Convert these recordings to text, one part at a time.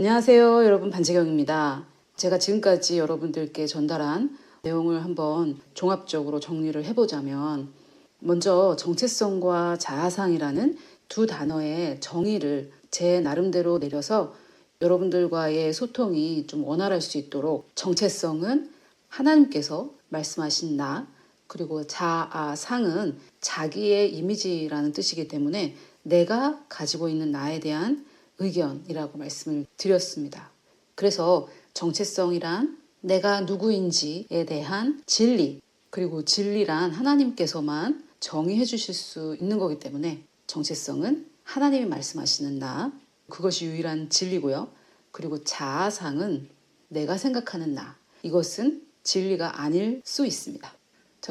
안녕하세요, 여러분. 반지경입니다. 제가 지금까지 여러분들께 전달한 내용을 한번 종합적으로 정리를 해보자면, 먼저 정체성과 자아상이라는 두 단어의 정의를 제 나름대로 내려서 여러분들과의 소통이 좀 원활할 수 있도록, 정체성은 하나님께서 말씀하신 나, 그리고 자아상은 자기의 이미지라는 뜻이기 때문에 내가 가지고 있는 나에 대한 의견이라고 말씀을 드렸습니다. 그래서 정체성이란 내가 누구인지에 대한 진리, 그리고 진리란 하나님께서만 정의해 주실 수 있는 거기 때문에 정체성은 하나님이 말씀하시는 나, 그것이 유일한 진리고요. 그리고 자아상은 내가 생각하는 나, 이것은 진리가 아닐 수 있습니다.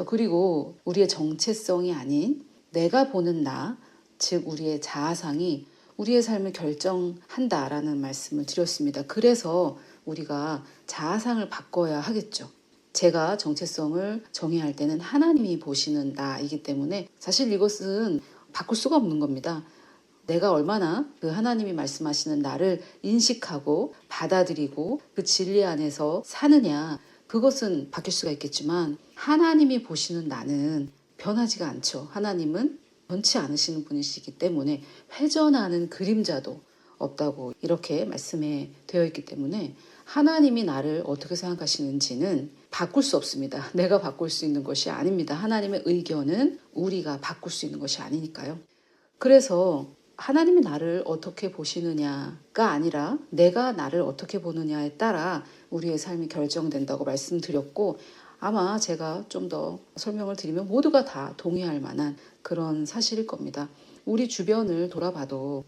그리고 우리의 정체성이 아닌 내가 보는 나, 즉 우리의 자아상이 우리의 삶을 결정한다라는 말씀을 드렸습니다. 그래서 우리가 자아상을 바꿔야 하겠죠. 제가 정체성을 정의할 때는 하나님이 보시는 나이기 때문에 사실 이것은 바꿀 수가 없는 겁니다. 내가 얼마나 그 하나님이 말씀하시는 나를 인식하고 받아들이고 그 진리 안에서 사느냐, 그것은 바뀔 수가 있겠지만 하나님이 보시는 나는 변하지가 않죠. 하나님은 변치 않으시는 분이시기 때문에 회전하는 그림자도 없다고 이렇게 말씀에 되어 있기 때문에 하나님이 나를 어떻게 생각하시는지는 바꿀 수 없습니다. 내가 바꿀 수 있는 것이 아닙니다. 하나님의 의견은 우리가 바꿀 수 있는 것이 아니니까요. 그래서 하나님이 나를 어떻게 보시느냐가 아니라 내가 나를 어떻게 보느냐에 따라 우리의 삶이 결정된다고 말씀드렸고, 아마 제가 좀 더 설명을 드리면 모두가 다 동의할 만한 그런 사실일 겁니다. 우리 주변을 돌아봐도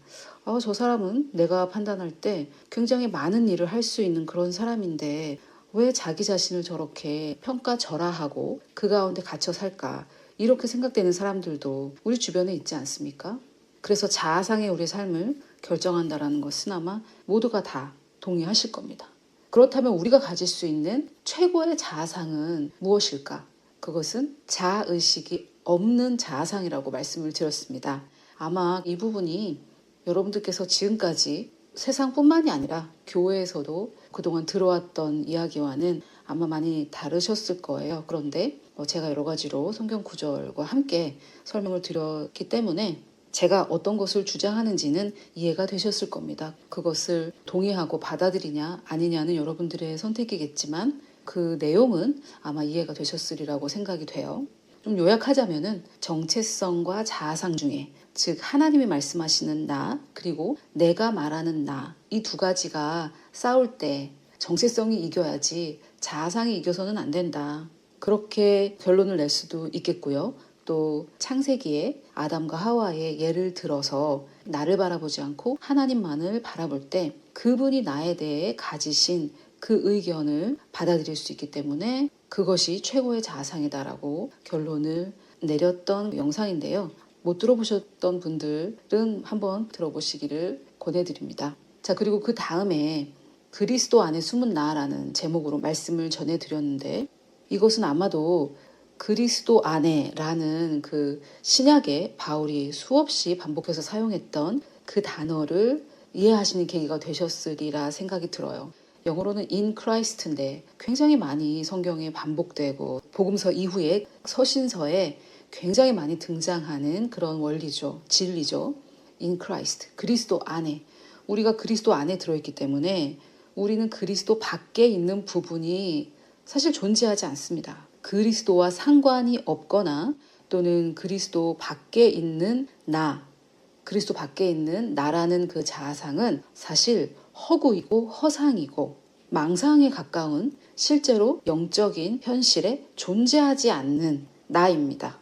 저 사람은 내가 판단할 때 굉장히 많은 일을 할 수 있는 그런 사람인데 왜 자기 자신을 저렇게 평가절하하고 그 가운데 갇혀 살까, 이렇게 생각되는 사람들도 우리 주변에 있지 않습니까? 그래서 자아상의 우리 삶을 결정한다라는 것은 아마 모두가 다 동의하실 겁니다. 그렇다면 우리가 가질 수 있는 최고의 자아상은 무엇일까? 그것은 자아의식이 없는 자아상이라고 말씀을 드렸습니다. 아마 이 부분이 여러분들께서 지금까지 세상뿐만이 아니라 교회에서도 그동안 들어왔던 이야기와는 아마 많이 다르셨을 거예요. 그런데 제가 여러 가지로 성경 구절과 함께 설명을 드렸기 때문에 제가 어떤 것을 주장하는지는 이해가 되셨을 겁니다. 그것을 동의하고 받아들이냐 아니냐는 여러분들의 선택이겠지만 그 내용은 아마 이해가 되셨으리라고 생각이 돼요. 좀 요약하자면은 정체성과 자아상 중에, 즉 하나님이 말씀하시는 나 그리고 내가 말하는 나, 이 두 가지가 싸울 때 정체성이 이겨야지 자아상이 이겨서는 안 된다, 그렇게 결론을 낼 수도 있겠고요. 또 창세기에 아담과 하와의 예를 들어서 나를 바라보지 않고 하나님만을 바라볼 때 그분이 나에 대해 가지신 그 의견을 받아들일 수 있기 때문에 그것이 최고의 자아상이다라고 결론을 내렸던 영상인데요. 못 들어보셨던 분들은 한번 들어보시기를 권해드립니다. 자, 그리고 그 다음에 그리스도 안에 숨은 나라는 제목으로 말씀을 전해드렸는데, 이것은 아마도 그리스도 안에라는 그 신약에 바울이 수없이 반복해서 사용했던 그 단어를 이해하시는 계기가 되셨으리라 생각이 들어요. 영어로는 in Christ인데 굉장히 많이 성경에 반복되고 복음서 이후에 서신서에 굉장히 많이 등장하는 그런 원리죠. 진리죠. in Christ, 그리스도 안에. 우리가 그리스도 안에 들어있기 때문에 우리는 그리스도 밖에 있는 부분이 사실 존재하지 않습니다. 그리스도와 상관이 없거나 또는 그리스도 밖에 있는 나, 그리스도 밖에 있는 나라는 그 자아상은 사실 허구이고 허상이고 망상에 가까운 실제로 영적인 현실에 존재하지 않는 나입니다.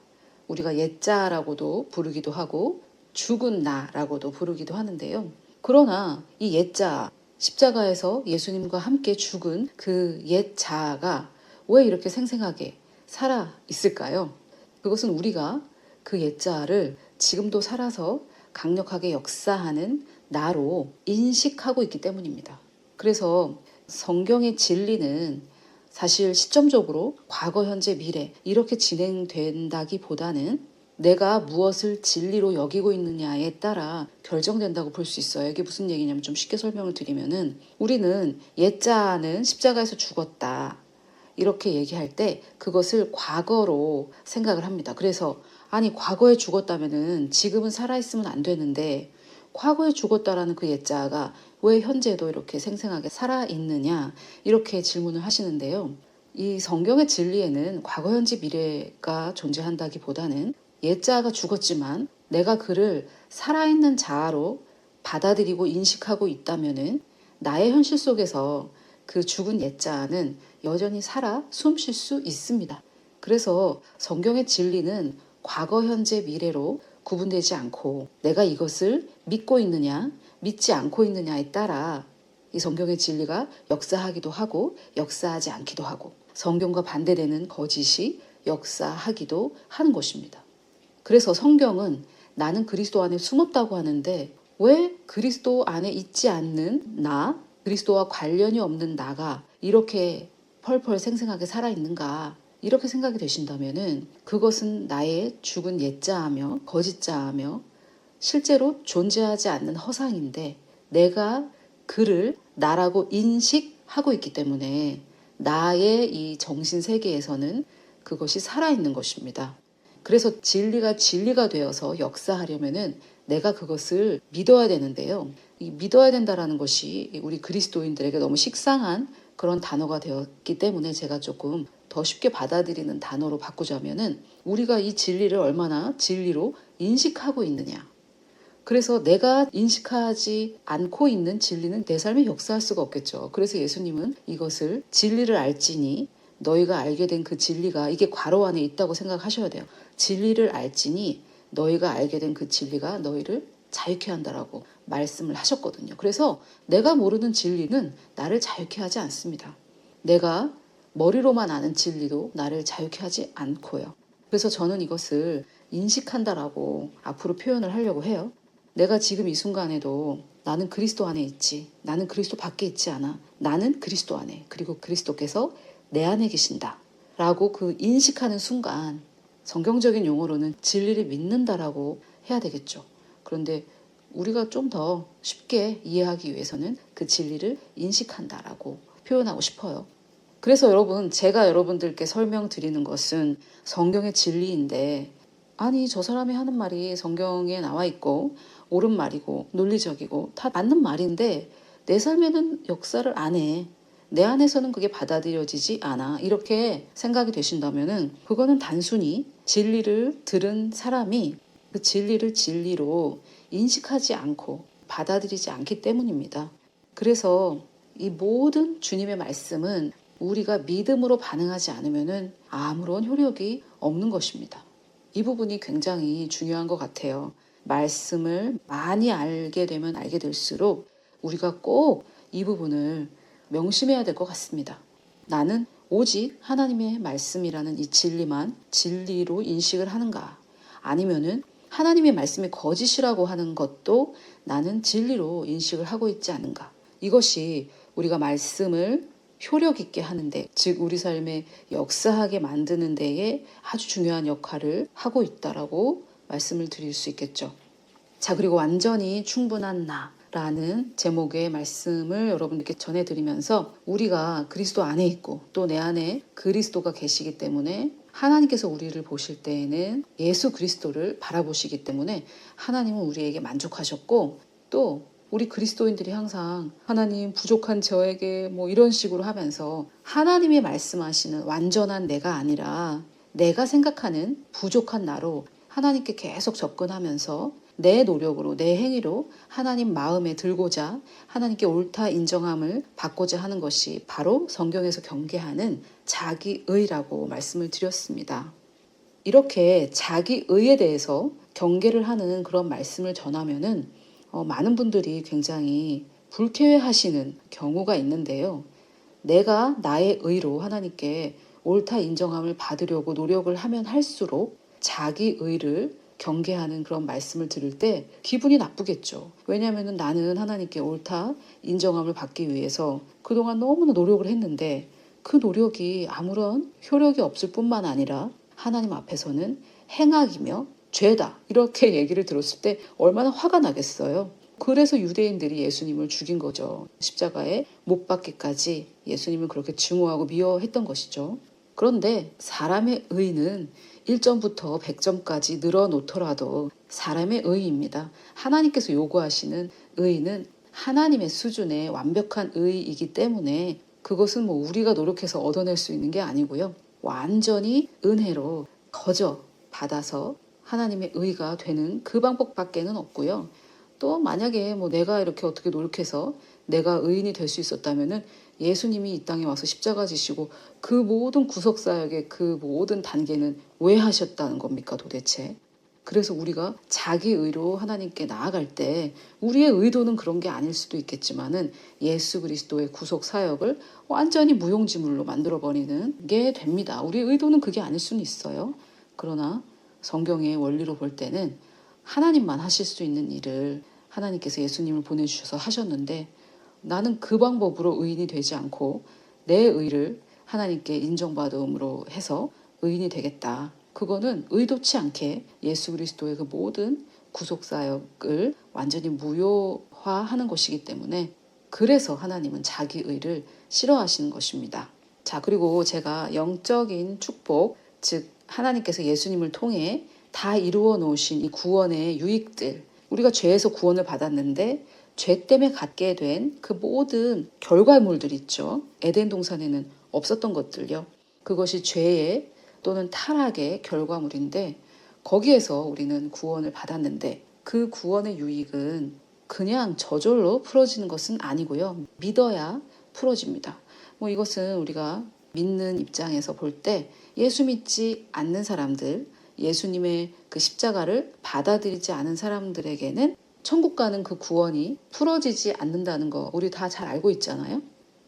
우리가 옛자라고도 부르기도 하고 죽은 나라고도 부르기도 하는데요. 그러나 이 옛자, 십자가에서 예수님과 함께 죽은 그 옛자아가 왜 이렇게 생생하게 살아 있을까요? 그것은 우리가 그 옛자아를 지금도 살아서 강력하게 역사하는 나로 인식하고 있기 때문입니다. 그래서 성경의 진리는 사실 시점적으로 과거, 현재, 미래 이렇게 진행된다기보다는 내가 무엇을 진리로 여기고 있느냐에 따라 결정된다고 볼 수 있어요. 이게 무슨 얘기냐면 좀 쉽게 설명을 드리면은 우리는 옛자는 십자가에서 죽었다. 이렇게 얘기할 때 그것을 과거로 생각을 합니다. 그래서 아니 과거에 죽었다면은 지금은 살아있으면 안 되는데 과거에 죽었다라는 그 옛자가 왜 현재도 이렇게 생생하게 살아있느냐 이렇게 질문을 하시는데요. 이 성경의 진리에는 과거, 현재, 미래가 존재한다기보다는 옛자가 죽었지만 내가 그를 살아있는 자아로 받아들이고 인식하고 있다면은 나의 현실 속에서 그 죽은 옛자아는 여전히 살아 숨 쉴 수 있습니다. 그래서 성경의 진리는 과거, 현재, 미래로 구분되지 않고 내가 이것을 믿고 있느냐, 믿지 않고 있느냐에 따라 이 성경의 진리가 역사하기도 하고 역사하지 않기도 하고 성경과 반대되는 거짓이 역사하기도 하는 것입니다. 그래서 성경은 나는 그리스도 안에 숨었다고 하는데 왜 그리스도 안에 있지 않는 나, 그리스도와 관련이 없는 나가 이렇게 펄펄 생생하게 살아있는가 이렇게 생각이 되신다면은 그것은 나의 죽은 옛자하며 거짓자하며 실제로 존재하지 않는 허상인데 내가 그를 나라고 인식하고 있기 때문에 나의 이 정신세계에서는 그것이 살아있는 것입니다. 그래서 진리가 되어서 역사하려면은 내가 그것을 믿어야 되는데요. 이 믿어야 된다라는 것이 우리 그리스도인들에게 너무 식상한 그런 단어가 되었기 때문에 제가 조금 더 쉽게 받아들이는 단어로 바꾸자면은 우리가 이 진리를 얼마나 진리로 인식하고 있느냐. 그래서 내가 인식하지 않고 있는 진리는 내 삶에 역사할 수가 없겠죠. 그래서 예수님은 이것을 진리를 알지니 너희가 알게 된 그 진리가 이게 괄호 안에 있다고 생각하셔야 돼요. 진리를 알지니 너희가 알게 된 그 진리가 너희를 자유케 한다라고 말씀을 하셨거든요. 그래서 내가 모르는 진리는 나를 자유케 하지 않습니다. 내가 머리로만 아는 진리도 나를 자유케 하지 않고요. 그래서 저는 이것을 인식한다라고 앞으로 표현을 하려고 해요. 내가 지금 이 순간에도 나는 그리스도 안에 있지. 나는 그리스도 밖에 있지 않아. 나는 그리스도 안에. 그리고 그리스도께서 내 안에 계신다. 라고 그 인식하는 순간 성경적인 용어로는 진리를 믿는다라고 해야 되겠죠. 그런데 우리가 좀 더 쉽게 이해하기 위해서는 그 진리를 인식한다라고 표현하고 싶어요. 그래서 여러분, 제가 여러분들께 설명드리는 것은 성경의 진리인데 아니 저 사람이 하는 말이 성경에 나와 있고 옳은 말이고 논리적이고 다 맞는 말인데 내 삶에는 역사를 안 해. 내 안에서는 그게 받아들여지지 않아. 이렇게 생각이 되신다면은 그거는 단순히 진리를 들은 사람이 그 진리를 진리로 인식하지 않고 받아들이지 않기 때문입니다. 그래서 이 모든 주님의 말씀은 우리가 믿음으로 반응하지 않으면은 아무런 효력이 없는 것입니다. 이 부분이 굉장히 중요한 것 같아요. 말씀을 많이 알게 되면 알게 될수록 우리가 꼭 이 부분을 명심해야 될 것 같습니다. 나는 오직 하나님의 말씀이라는 이 진리만 진리로 인식을 하는가? 아니면은 하나님의 말씀이 거짓이라고 하는 것도 나는 진리로 인식을 하고 있지 않은가? 이것이 우리가 말씀을 효력 있게 하는데, 즉 우리 삶에 역사하게 만드는 데에 아주 중요한 역할을 하고 있다라고 말씀을 드릴 수 있겠죠. 자, 그리고 완전히 충분한 나라는 제목의 말씀을 여러분들께 전해드리면서 우리가 그리스도 안에 있고 또 내 안에 그리스도가 계시기 때문에 하나님께서 우리를 보실 때에는 예수 그리스도를 바라보시기 때문에 하나님은 우리에게 만족하셨고 또 우리 그리스도인들이 항상 하나님 부족한 저에게 뭐 이런 식으로 하면서 하나님이 말씀하시는 완전한 내가 아니라 내가 생각하는 부족한 나로 하나님께 계속 접근하면서 내 노력으로 내 행위로 하나님 마음에 들고자 하나님께 옳다 인정함을 받고자 하는 것이 바로 성경에서 경계하는 자기의라고 말씀을 드렸습니다. 이렇게 자기의에 대해서 경계를 하는 그런 말씀을 전하면은 많은 분들이 굉장히 불쾌해하시는 경우가 있는데요. 내가 나의 의로 하나님께 옳다 인정함을 받으려고 노력을 하면 할수록 자기의를 경계하는 그런 말씀을 들을 때 기분이 나쁘겠죠. 왜냐하면 나는 하나님께 옳다 인정함을 받기 위해서 그동안 너무나 노력을 했는데 그 노력이 아무런 효력이 없을 뿐만 아니라 하나님 앞에서는 행악이며 죄다. 이렇게 얘기를 들었을 때 얼마나 화가 나겠어요. 그래서 유대인들이 예수님을 죽인 거죠. 십자가에 못 박기까지 예수님을 그렇게 증오하고 미워했던 것이죠. 그런데 사람의 의는 1점부터 100점까지 늘어놓더라도 사람의 의입니다. 하나님께서 요구하시는 의는 하나님의 수준의 완벽한 의이기 때문에 그것은 뭐 우리가 노력해서 얻어낼 수 있는 게 아니고요. 완전히 은혜로 거저 받아서 하나님의 의가 되는 그 방법밖에는 없고요. 또 만약에 뭐 내가 이렇게 어떻게 노력해서 내가 의인이 될 수 있었다면은 예수님이 이 땅에 와서 십자가 지시고 그 모든 구속사역의 그 모든 단계는 왜 하셨다는 겁니까 도대체? 그래서 우리가 자기 의로 하나님께 나아갈 때 우리의 의도는 그런 게 아닐 수도 있겠지만은 예수 그리스도의 구속 사역을 완전히 무용지물로 만들어버리는 게 됩니다. 우리의 의도는 그게 아닐 수는 있어요. 그러나 성경의 원리로 볼 때는 하나님만 하실 수 있는 일을 하나님께서 예수님을 보내주셔서 하셨는데 나는 그 방법으로 의인이 되지 않고 내 의를 하나님께 인정받음으로 해서 의인이 되겠다. 그거는 의도치 않게 예수 그리스도의 그 모든 구속사역을 완전히 무효화하는 것이기 때문에 그래서 하나님은 자기 의를 싫어하시는 것입니다. 자, 그리고 제가 영적인 축복, 즉 하나님께서 예수님을 통해 다 이루어 놓으신 이 구원의 유익들, 우리가 죄에서 구원을 받았는데 죄 때문에 갖게 된 그 모든 결과물들 있죠. 에덴 동산에는 없었던 것들요. 그것이 죄의 또는 타락의 결과물인데 거기에서 우리는 구원을 받았는데 그 구원의 유익은 그냥 저절로 풀어지는 것은 아니고요. 믿어야 풀어집니다. 뭐 이것은 우리가 믿는 입장에서 볼 때 예수 믿지 않는 사람들, 예수님의 그 십자가를 받아들이지 않은 사람들에게는 천국 가는 그 구원이 풀어지지 않는다는 거 우리 다 잘 알고 있잖아요.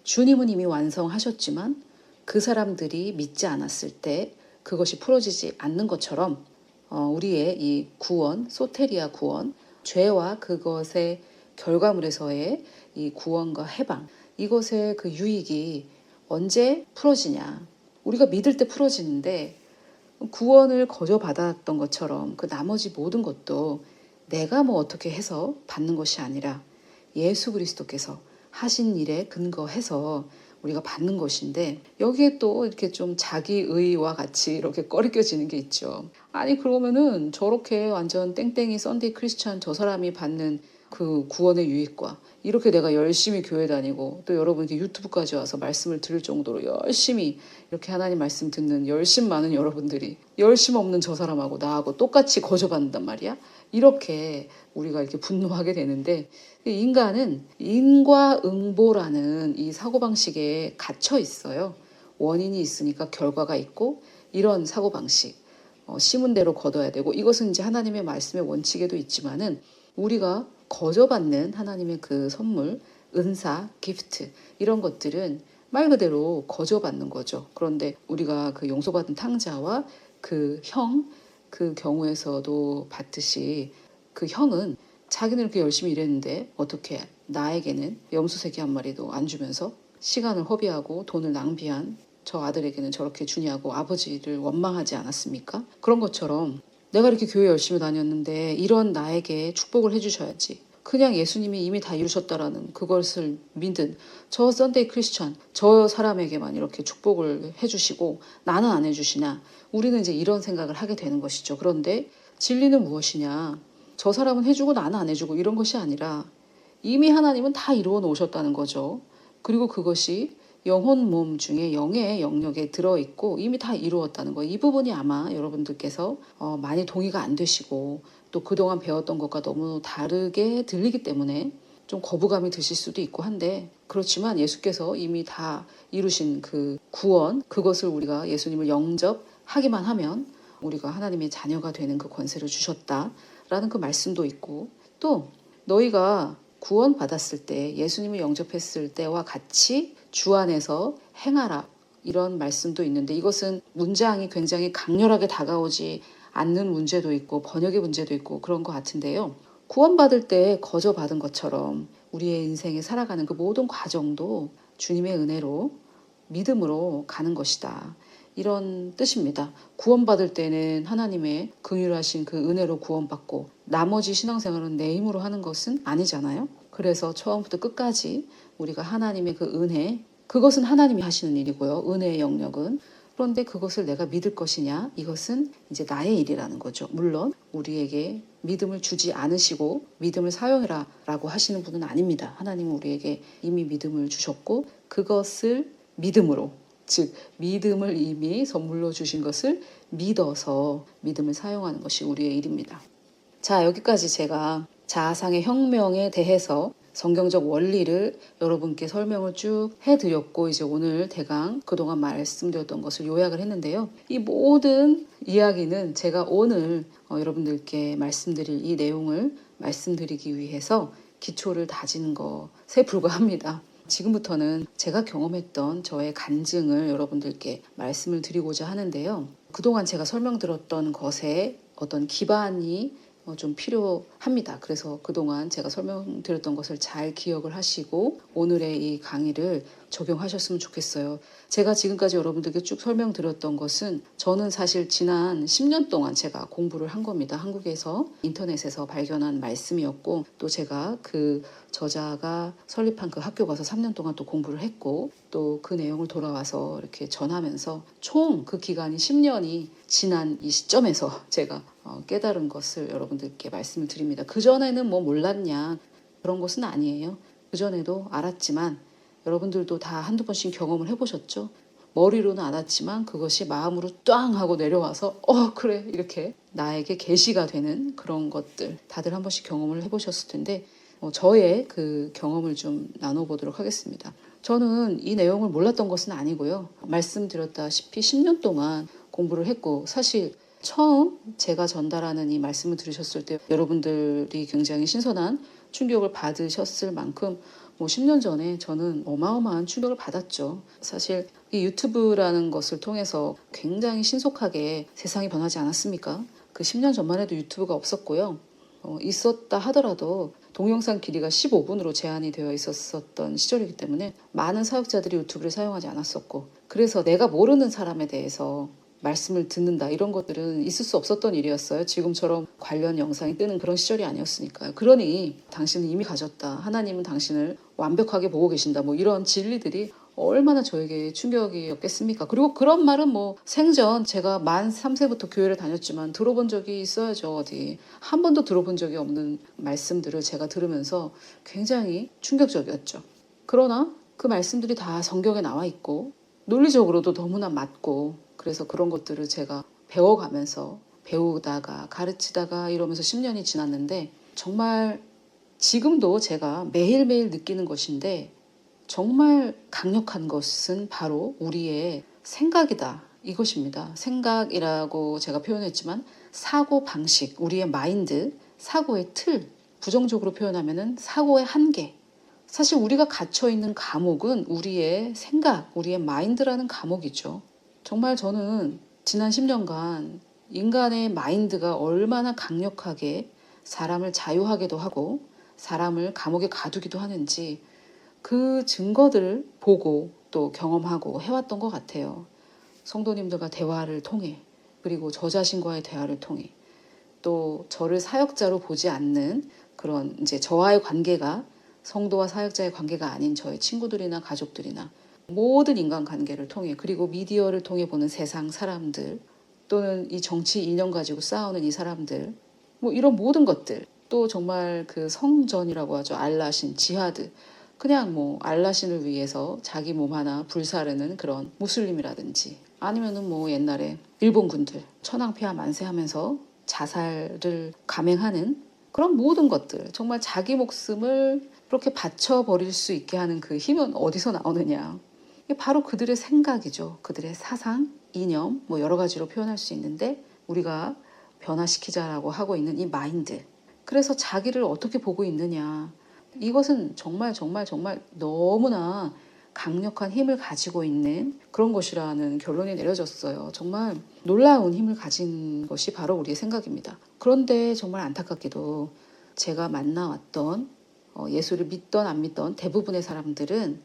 주님은 이미 완성하셨지만 그 사람들이 믿지 않았을 때 그것이 풀어지지 않는 것처럼 우리의 이 구원, 소테리아 구원, 죄와 그것의 결과물에서의 이 구원과 해방, 이것의 그 유익이 언제 풀어지냐. 우리가 믿을 때 풀어지는데 구원을 거저 받았던 것처럼 그 나머지 모든 것도 내가 뭐 어떻게 해서 받는 것이 아니라 예수 그리스도께서 하신 일에 근거해서 우리가 받는 것인데 여기에 또 이렇게 좀 자기의와 같이 이렇게 꺼리껴지는 게 있죠. 아니 그러면은 저렇게 완전 땡땡이 썬데이 크리스찬 저 사람이 받는 그 구원의 유익과 이렇게 내가 열심히 교회 다니고 또 여러분 이렇게 유튜브까지 와서 말씀을 들을 정도로 열심히 이렇게 하나님 말씀 듣는 열심 많은 여러분들이 열심 없는 저 사람하고 나하고 똑같이 거저받는단 말이야. 이렇게 우리가 이렇게 분노하게 되는데 인간은 인과응보라는 이 사고방식에 갇혀 있어요. 원인이 있으니까 결과가 있고 이런 사고방식 심은 대로 거둬야 되고 이것은 이제 하나님의 말씀의 원칙에도 있지만은 우리가 거저받는 하나님의 그 선물, 은사, 기프트 이런 것들은 말 그대로 거저받는 거죠. 그런데 우리가 그 용서받은 탕자와 그 형, 그 경우에서도 받듯이 그 형은 자기는 이렇게 열심히 일했는데 어떻게 나에게는 염소새끼 한 마리도 안 주면서 시간을 허비하고 돈을 낭비한 저 아들에게는 저렇게 주냐고 아버지를 원망하지 않았습니까? 그런 것처럼 내가 이렇게 교회 열심히 다녔는데 이런 나에게 축복을 해주셔야지. 그냥 예수님이 이미 다 이루셨다라는 그것을 믿은 저 썬데이 크리스천 저 사람에게만 이렇게 축복을 해주시고 나는 안 해주시나. 우리는 이제 이런 생각을 하게 되는 것이죠. 그런데 진리는 무엇이냐. 저 사람은 해주고 나는 안 해주고 이런 것이 아니라 이미 하나님은 다 이루어 놓으셨다는 거죠. 그리고 그것이 영혼 몸 중에 영의 영역에 들어있고 이미 다 이루었다는 거예요. 이 부분이 아마 여러분들께서 많이 동의가 안 되시고 또 그동안 배웠던 것과 너무 다르게 들리기 때문에 좀 거부감이 드실 수도 있고 한데 그렇지만 예수께서 이미 다 이루신 그 구원 그것을 우리가 예수님을 영접하기만 하면 우리가 하나님의 자녀가 되는 그 권세를 주셨다라는 그 말씀도 있고 또 너희가 구원받았을 때 예수님을 영접했을 때와 같이 주 안에서 행하라 이런 말씀도 있는데 이것은 문장이 굉장히 강렬하게 다가오지 않는 문제도 있고 번역의 문제도 있고 그런 것 같은데요. 구원받을 때 거저 받은 것처럼 우리의 인생에 살아가는 그 모든 과정도 주님의 은혜로 믿음으로 가는 것이다. 이런 뜻입니다. 구원받을 때는 하나님의 긍휼하신 그 은혜로 구원받고 나머지 신앙생활은 내 힘으로 하는 것은 아니잖아요. 그래서 처음부터 끝까지 우리가 하나님의 그 은혜, 그것은 하나님이 하시는 일이고요. 은혜의 영역은. 그런데 그것을 내가 믿을 것이냐? 이것은 이제 나의 일이라는 거죠. 물론 우리에게 믿음을 주지 않으시고 믿음을 사용해라 라고 하시는 분은 아닙니다. 하나님은 우리에게 이미 믿음을 주셨고 그것을 믿음으로, 즉 믿음을 이미 선물로 주신 것을 믿어서 믿음을 사용하는 것이 우리의 일입니다. 자, 여기까지 제가 자아상의 혁명에 대해서 성경적 원리를 여러분께 설명을 쭉 해드렸고 이제 오늘 대강 그동안 말씀드렸던 것을 요약을 했는데요. 이 모든 이야기는 제가 오늘 여러분들께 말씀드릴 이 내용을 말씀드리기 위해서 기초를 다지는 것에 불과합니다. 지금부터는 제가 경험했던 저의 간증을 여러분들께 말씀을 드리고자 하는데요. 그동안 제가 설명드렸던 것에 어떤 기반이 좀 필요합니다. 그래서 그동안 제가 설명드렸던 것을 잘 기억을 하시고 오늘의 이 강의를 적용하셨으면 좋겠어요. 제가 지금까지 여러분들께 쭉 설명드렸던 것은 저는 사실 지난 10년 동안 제가 공부를 한 겁니다. 한국에서 인터넷에서 발견한 말씀이었고 또 제가 그 저자가 설립한 그 학교 가서 3년 동안 또 공부를 했고 또 그 내용을 돌아와서 이렇게 전하면서 총 그 기간이 10년이 지난 이 시점에서 제가 깨달은 것을 여러분들께 말씀을 드립니다. 그전에는 뭐 몰랐냐 그런 것은 아니에요. 그전에도 알았지만 여러분들도 다 한두 번씩 경험을 해보셨죠? 머리로는 알았지만 그것이 마음으로 꽝 하고 내려와서 그래 이렇게 나에게 계시가 되는 그런 것들 다들 한 번씩 경험을 해보셨을 텐데 저의 그 경험을 좀 나눠보도록 하겠습니다. 저는 이 내용을 몰랐던 것은 아니고요. 말씀드렸다시피 10년 동안 공부를 했고 사실 처음 제가 전달하는 이 말씀을 들으셨을 때 여러분들이 굉장히 신선한 충격을 받으셨을 만큼 10년 전에 저는 어마어마한 충격을 받았죠. 사실 이 유튜브라는 것을 통해서 굉장히 신속하게 세상이 변하지 않았습니까? 그 10년 전만 해도 유튜브가 없었고요. 있었다 하더라도 동영상 길이가 15분으로 제한이 되어 있었던 시절이기 때문에 많은 사역자들이 유튜브를 사용하지 않았었고 그래서 내가 모르는 사람에 대해서 말씀을 듣는다 이런 것들은 있을 수 없었던 일이었어요. 지금처럼 관련 영상이 뜨는 그런 시절이 아니었으니까요. 그러니 당신은 이미 가졌다. 하나님은 당신을 완벽하게 보고 계신다. 이런 진리들이 얼마나 저에게 충격이었겠습니까? 그리고 그런 말은 생전 제가 만 3세부터 교회를 다녔지만 들어본 적이 있어야죠. 어디 한 번도 들어본 적이 없는 말씀들을 제가 들으면서 굉장히 충격적이었죠. 그러나 그 말씀들이 다 성경에 나와 있고 논리적으로도 너무나 맞고 그래서 그런 것들을 제가 배워가면서 배우다가 가르치다가 이러면서 10년이 지났는데 정말 지금도 제가 매일매일 느끼는 것인데 정말 강력한 것은 바로 우리의 생각이다. 이것입니다. 생각이라고 제가 표현했지만 사고 방식, 우리의 마인드, 사고의 틀, 부정적으로 표현하면은 사고의 한계. 사실 우리가 갇혀있는 감옥은 우리의 생각, 우리의 마인드라는 감옥이죠. 정말 저는 지난 10년간 인간의 마인드가 얼마나 강력하게 사람을 자유하게도 하고 사람을 감옥에 가두기도 하는지 그 증거들을 보고 또 경험하고 해왔던 것 같아요. 성도님들과 대화를 통해 그리고 저 자신과의 대화를 통해 또 저를 사역자로 보지 않는 그런 이제 저와의 관계가 성도와 사역자의 관계가 아닌 저의 친구들이나 가족들이나 모든 인간관계를 통해 그리고 미디어를 통해 보는 세상 사람들 또는 이 정치 이념 가지고 싸우는 이 사람들 이런 모든 것들 또 정말 그 성전이라고 하죠. 알라신, 지하드 그냥 알라신을 위해서 자기 몸 하나 불사르는 그런 무슬림이라든지 아니면은 옛날에 일본군들 천황폐하 만세하면서 자살을 감행하는 그런 모든 것들 정말 자기 목숨을 그렇게 바쳐버릴 수 있게 하는 그 힘은 어디서 나오느냐. 이게 바로 그들의 생각이죠. 그들의 사상, 이념 여러 가지로 표현할 수 있는데 우리가 변화시키자라고 하고 있는 이 마인드. 그래서 자기를 어떻게 보고 있느냐. 이것은 정말 너무나 강력한 힘을 가지고 있는 그런 것이라는 결론이 내려졌어요. 정말 놀라운 힘을 가진 것이 바로 우리의 생각입니다. 그런데 정말 안타깝게도 제가 만나왔던 예수를 믿던 안 믿던 대부분의 사람들은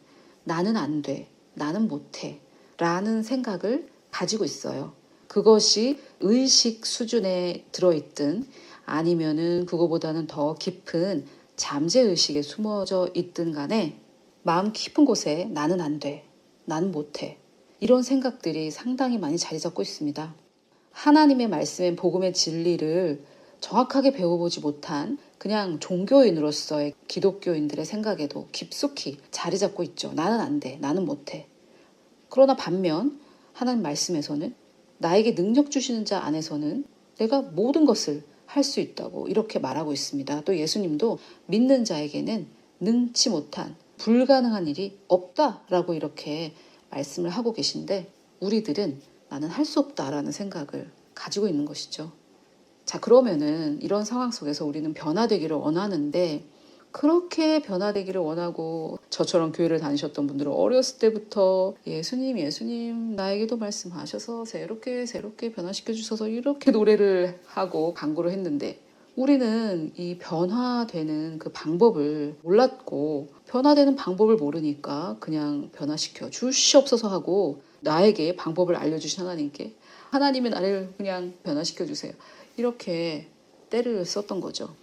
나는 안 돼, 나는 못해 라는 생각을 가지고 있어요. 그것이 의식 수준에 들어있든 아니면은 그거보다는 더 깊은 잠재의식에 숨어져 있든 간에 마음 깊은 곳에 나는 안 돼, 나는 못해, 이런 생각들이 상당히 많이 자리 잡고 있습니다. 하나님의 말씀인 복음의 진리를 정확하게 배워보지 못한 그냥 종교인으로서의 기독교인들의 생각에도 깊숙이 자리 잡고 있죠. 나는 안 돼, 나는 못해. 그러나 반면 하나님 말씀에서는 나에게 능력 주시는 자 안에서는 내가 모든 것을 할 수 있다고 이렇게 말하고 있습니다. 또 예수님도 믿는 자에게는 능치 못한 불가능한 일이 없다라고 이렇게 말씀을 하고 계신데, 우리들은 나는 할 수 없다라는 생각을 가지고 있는 것이죠. 자, 그러면은 이런 상황 속에서 우리는 변화되기를 원하는데, 그렇게 변화되기를 원하고 저처럼 교회를 다니셨던 분들은 어렸을 때부터 예수님 예수님 나에게도 말씀하셔서 새롭게 변화시켜 주셔서 이렇게 노래를 하고 간구를 했는데, 우리는 이 변화되는 그 방법을 몰랐고, 변화되는 방법을 모르니까 그냥 변화시켜 주시옵소서 하고 나에게 방법을 알려주신 하나님께 하나님의 나를 그냥 변화시켜 주세요, 이렇게 때를 썼던 거죠.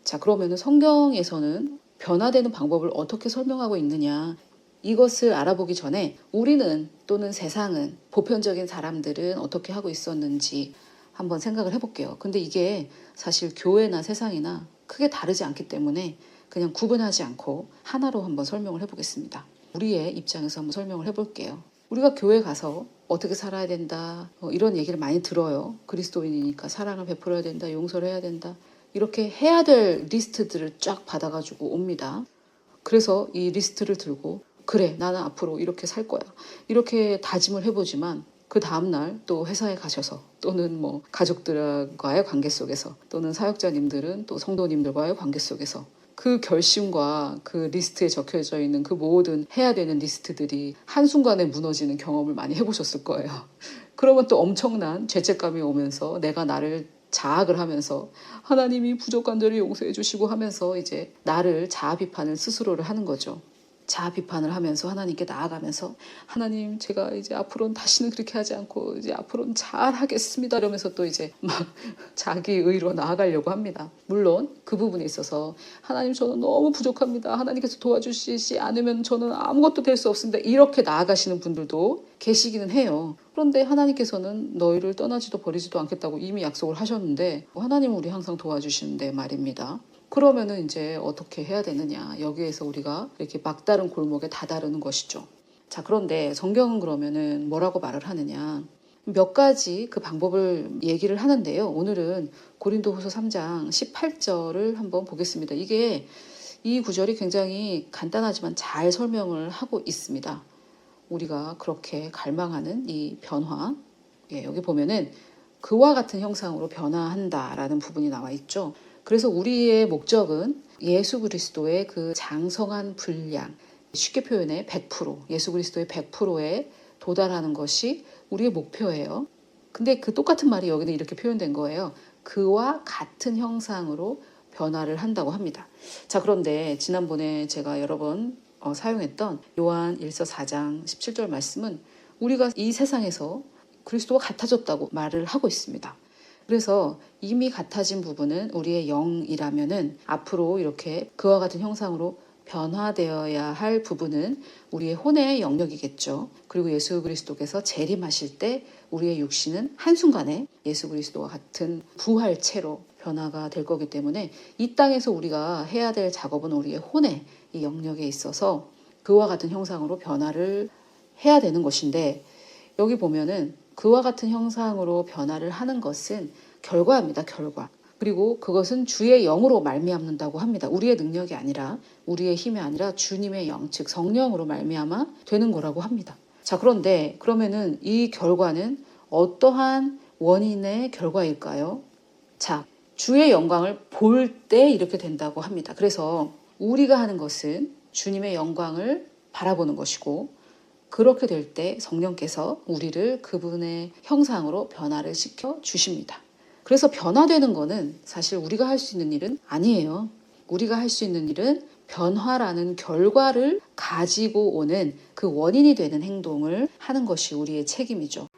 자, 그러면 성경에서는 변화되는 방법을 어떻게 설명하고 있느냐, 이것을 알아보기 전에 우리는 또는 세상은, 보편적인 사람들은 어떻게 하고 있었는지 한번 생각을 해볼게요. 근데 이게 사실 교회나 세상이나 크게 다르지 않기 때문에 그냥 구분하지 않고 하나로 한번 설명을 해보겠습니다. 우리의 입장에서 한번 설명을 해볼게요. 우리가 교회 가서 어떻게 살아야 된다, 이런 얘기를 많이 들어요. 그리스도인이니까 사랑을 베풀어야 된다, 용서를 해야 된다, 이렇게 해야 될 리스트들을 쫙 받아가지고 옵니다. 그래서 이 리스트를 들고 그래, 나는 앞으로 이렇게 살 거야, 이렇게 다짐을 해보지만 그 다음날 또 회사에 가셔서 또는 뭐 가족들과의 관계 속에서 또는 사역자님들은 또 성도님들과의 관계 속에서 그 결심과 그 리스트에 적혀져 있는 그 모든 해야 되는 리스트들이 한순간에 무너지는 경험을 많이 해보셨을 거예요. 그러면 또 엄청난 죄책감이 오면서 내가 나를 자학을 하면서 하나님이 부족한 데를 용서해 주시고 하면서 이제 나를 자아 비판을 스스로를 하는 거죠. 자아 비판을 하면서 하나님께 나아가면서 하나님, 제가 이제 앞으로는 다시는 그렇게 하지 않고 이제 앞으로는 잘하겠습니다, 이러면서 또 이제 막 자기 의로 나아가려고 합니다. 물론 그 부분에 있어서 하나님, 저는 너무 부족합니다, 하나님께서 도와주시지 않으면 저는 아무것도 될 수 없습니다, 이렇게 나아가시는 분들도 계시기는 해요. 그런데 하나님께서는 너희를 떠나지도 버리지도 않겠다고 이미 약속을 하셨는데, 하나님은 우리 항상 도와주시는데 말입니다. 그러면은 이제 어떻게 해야 되느냐, 여기에서 우리가 이렇게 막다른 골목에 다다르는 것이죠. 자, 그런데 성경은 그러면은 뭐라고 말을 하느냐, 몇 가지 그 방법을 얘기를 하는데요. 오늘은 고린도후서 3장 18절을 한번 보겠습니다. 이 구절이 굉장히 간단하지만 잘 설명을 하고 있습니다. 우리가 그렇게 갈망하는 이 변화, 여기 보면은 그와 같은 형상으로 변화한다라는 부분이 나와 있죠. 그래서 우리의 목적은 예수 그리스도의 그 장성한 분량, 쉽게 표현해 100%, 예수 그리스도의 100%에 도달하는 것이 우리의 목표예요. 근데 그 똑같은 말이 여기는 이렇게 표현된 거예요. 그와 같은 형상으로 변화를 한다고 합니다. 자, 그런데 지난번에 제가 여러 번 사용했던 요한 1서 4장 17절 말씀은 우리가 이 세상에서 그리스도와 같아졌다고 말을 하고 있습니다. 그래서 이미 같아진 부분은 우리의 영이라면은 앞으로 이렇게 그와 같은 형상으로 변화되어야 할 부분은 우리의 혼의 영역이겠죠. 그리고 예수 그리스도께서 재림하실 때 우리의 육신은 한순간에 예수 그리스도와 같은 부활체로 변화가 될 거기 때문에 이 땅에서 우리가 해야 될 작업은 우리의 혼의 이 영역에 있어서 그와 같은 형상으로 변화를 해야 되는 것인데, 여기 보면은 그와 같은 형상으로 변화를 하는 것은 결과입니다. 결과. 그리고 그것은 주의 영으로 말미암는다고 합니다. 우리의 능력이 아니라, 우리의 힘이 아니라 주님의 영, 즉 성령으로 말미암아 되는 거라고 합니다. 자, 그런데 그러면은 이 결과는 어떠한 원인의 결과일까요? 자, 주의 영광을 볼 때 이렇게 된다고 합니다. 그래서 우리가 하는 것은 주님의 영광을 바라보는 것이고, 그렇게 될 때 성령께서 우리를 그분의 형상으로 변화를 시켜 주십니다. 그래서 변화되는 거는 사실 우리가 할 수 있는 일은 아니에요. 우리가 할 수 있는 일은 변화라는 결과를 가지고 오는 그 원인이 되는 행동을 하는 것이 우리의 책임이죠.